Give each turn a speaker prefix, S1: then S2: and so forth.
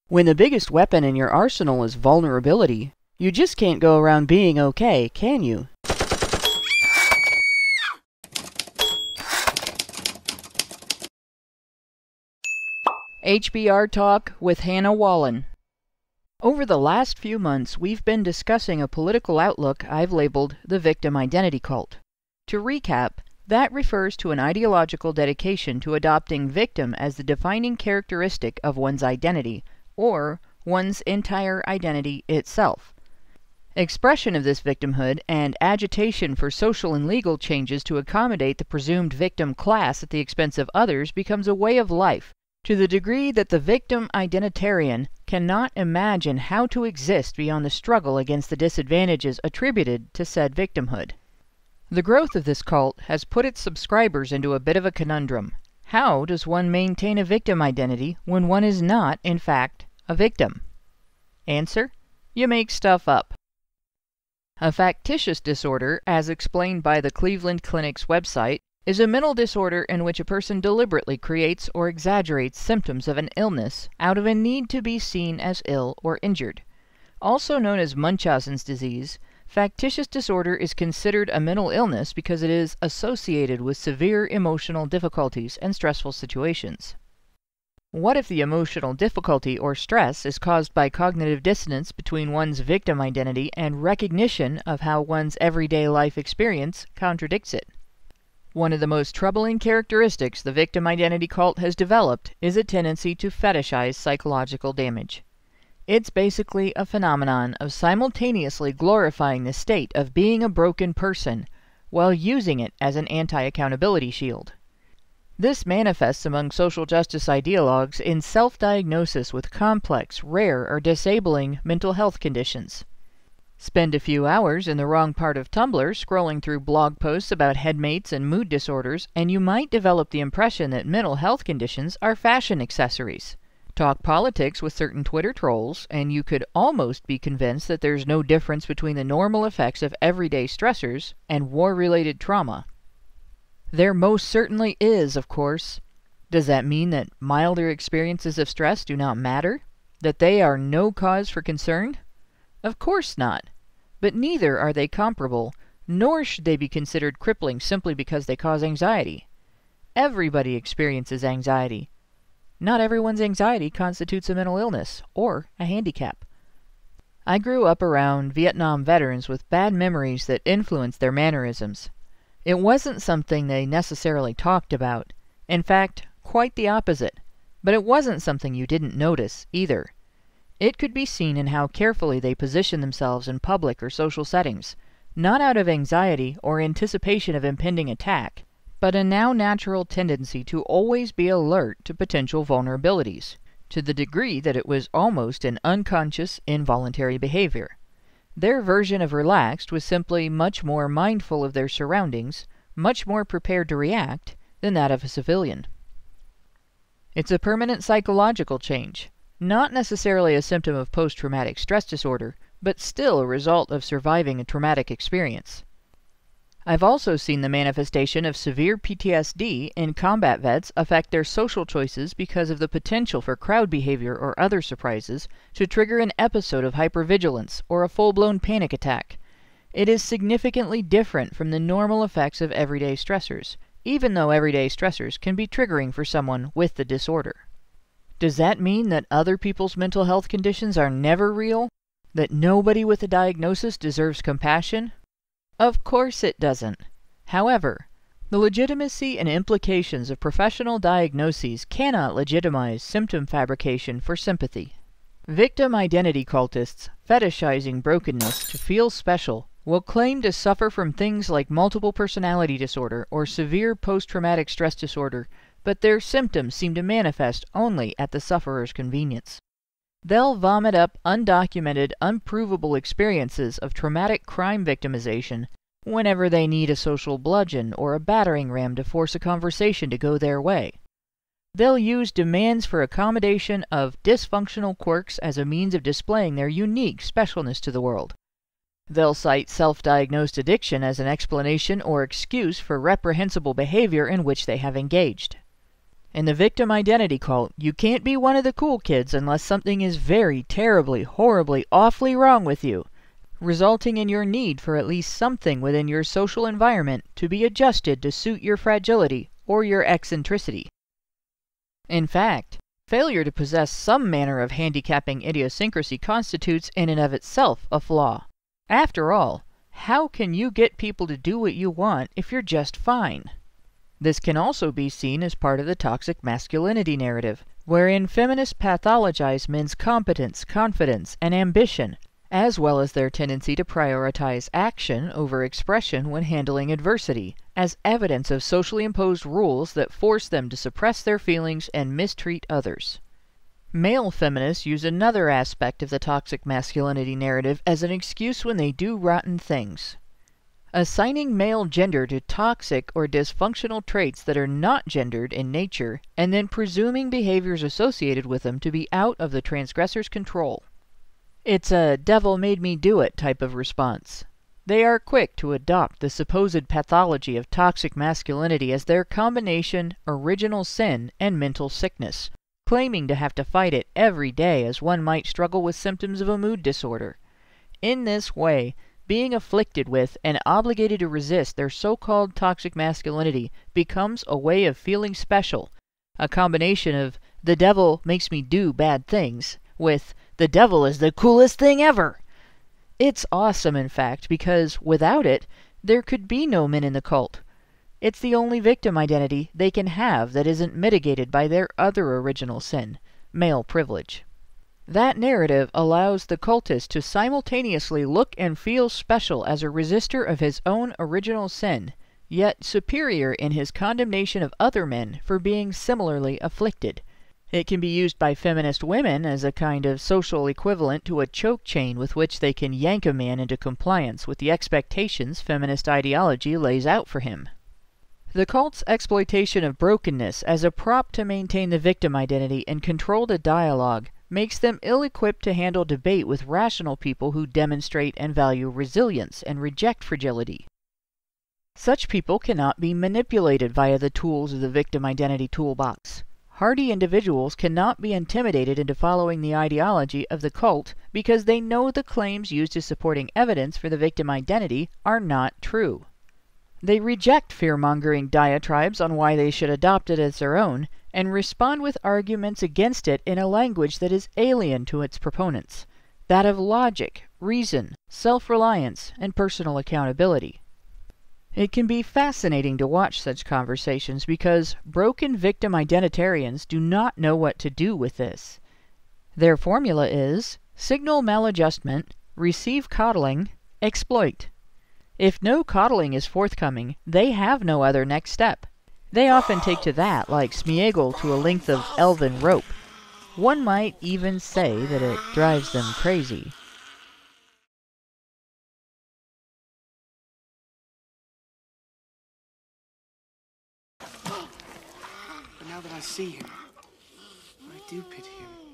S1: When the biggest weapon in your arsenal is vulnerability, you just can't go around being okay, can you? HBR Talk with Hannah Wallen. Over the last few months, we've been discussing a political outlook I've labeled the victim identity cult. To recap, that refers to an ideological dedication to adopting victim as the defining characteristic of one's identity, or one's entire identity itself. Expression of this victimhood and agitation for social and legal changes to accommodate the presumed victim class at the expense of others becomes a way of life, to the degree that the victim identitarian cannot imagine how to exist beyond the struggle against the disadvantages attributed to said victimhood. The growth of this cult has put its subscribers into a bit of a conundrum. How does one maintain a victim identity when one is not, in fact, a victim? Answer: you make stuff up. A factitious disorder, as explained by the Cleveland Clinic's website, is a mental disorder in which a person deliberately creates or exaggerates symptoms of an illness out of a need to be seen as ill or injured. Also known as Munchausen's disease, factitious disorder is considered a mental illness because it is associated with severe emotional difficulties and stressful situations. What if the emotional difficulty or stress is caused by cognitive dissonance between one's victim identity and recognition of how one's everyday life experience contradicts it? One of the most troubling characteristics the victim identity cult has developed is a tendency to fetishize psychological damage. It's basically a phenomenon of simultaneously glorifying the state of being a broken person while using it as an anti-accountability shield. This manifests among social justice ideologues in self-diagnosis with complex, rare, or disabling mental health conditions. Spend a few hours in the wrong part of Tumblr scrolling through blog posts about headmates and mood disorders, and you might develop the impression that mental health conditions are fashion accessories. Talk politics with certain Twitter trolls, and you could almost be convinced that there's no difference between the normal effects of everyday stressors and war-related trauma. There most certainly is, of course. Does that mean that milder experiences of stress do not matter? That they are no cause for concern? Of course not. But neither are they comparable, nor should they be considered crippling simply because they cause anxiety. Everybody experiences anxiety. Not everyone's anxiety constitutes a mental illness or a handicap. I grew up around Vietnam veterans with bad memories that influenced their mannerisms. It wasn't something they necessarily talked about. In fact, quite the opposite. But it wasn't something you didn't notice, either. It could be seen in how carefully they position themselves in public or social settings, not out of anxiety or anticipation of impending attack, but a now natural tendency to always be alert to potential vulnerabilities, to the degree that it was almost an unconscious, involuntary behavior. Their version of relaxed was simply much more mindful of their surroundings, much more prepared to react, than that of a civilian. It's a permanent psychological change, not necessarily a symptom of post-traumatic stress disorder, but still a result of surviving a traumatic experience. I've also seen the manifestation of severe PTSD in combat vets affect their social choices because of the potential for crowd behavior or other surprises to trigger an episode of hypervigilance or a full-blown panic attack. It is significantly different from the normal effects of everyday stressors, even though everyday stressors can be triggering for someone with the disorder. Does that mean that other people's mental health conditions are never real? That nobody with a diagnosis deserves compassion? Of course it doesn't. However, the legitimacy and implications of professional diagnoses cannot legitimize symptom fabrication for sympathy. Victim identity cultists, fetishizing brokenness to feel special, will claim to suffer from things like multiple personality disorder or severe post-traumatic stress disorder, but their symptoms seem to manifest only at the sufferer's convenience. They'll vomit up undocumented, unprovable experiences of traumatic crime victimization whenever they need a social bludgeon or a battering ram to force a conversation to go their way. They'll use demands for accommodation of dysfunctional quirks as a means of displaying their unique specialness to the world. They'll cite self-diagnosed addiction as an explanation or excuse for reprehensible behavior in which they have engaged. In the victim identity cult, you can't be one of the cool kids unless something is very, terribly, horribly, awfully wrong with you, resulting in your need for at least something within your social environment to be adjusted to suit your fragility or your eccentricity. In fact, failure to possess some manner of handicapping idiosyncrasy constitutes in and of itself a flaw. After all, how can you get people to do what you want if you're just fine? This can also be seen as part of the toxic masculinity narrative, wherein feminists pathologize men's competence, confidence, and ambition, as well as their tendency to prioritize action over expression when handling adversity, as evidence of socially imposed rules that force them to suppress their feelings and mistreat others. Male feminists use another aspect of the toxic masculinity narrative as an excuse when they do rotten things. Assigning male gender to toxic or dysfunctional traits that are not gendered in nature, and then presuming behaviors associated with them to be out of the transgressor's control. It's a devil made me do it type of response. They are quick to adopt the supposed pathology of toxic masculinity as their combination original sin and mental sickness, claiming to have to fight it every day as one might struggle with symptoms of a mood disorder. In this way, being afflicted with and obligated to resist their so-called toxic masculinity becomes a way of feeling special, a combination of the devil makes me do bad things with the devil is the coolest thing ever. It's awesome, in fact, because without it, there could be no men in the cult. It's the only victim identity they can have that isn't mitigated by their other original sin, male privilege. That narrative allows the cultist to simultaneously look and feel special as a resistor of his own original sin, yet superior in his condemnation of other men for being similarly afflicted. It can be used by feminist women as a kind of social equivalent to a choke chain with which they can yank a man into compliance with the expectations feminist ideology lays out for him. The cult's exploitation of brokenness as a prop to maintain the victim identity and control the dialogue makes them ill-equipped to handle debate with rational people who demonstrate and value resilience and reject fragility. Such people cannot be manipulated via the tools of the victim identity toolbox. Hardy individuals cannot be intimidated into following the ideology of the cult because they know the claims used as supporting evidence for the victim identity are not true. They reject fear-mongering diatribes on why they should adopt it as their own, and respond with arguments against it in a language that is alien to its proponents, that of logic, reason, self-reliance, and personal accountability. It can be fascinating to watch such conversations because broken victim identitarians do not know what to do with this. Their formula is signal maladjustment, receive coddling, exploit. If no coddling is forthcoming, they have no other next step. They often take to that like Smeagol to a length of elven rope. One might even say that it drives them crazy.
S2: But now that I see him, I do pity him.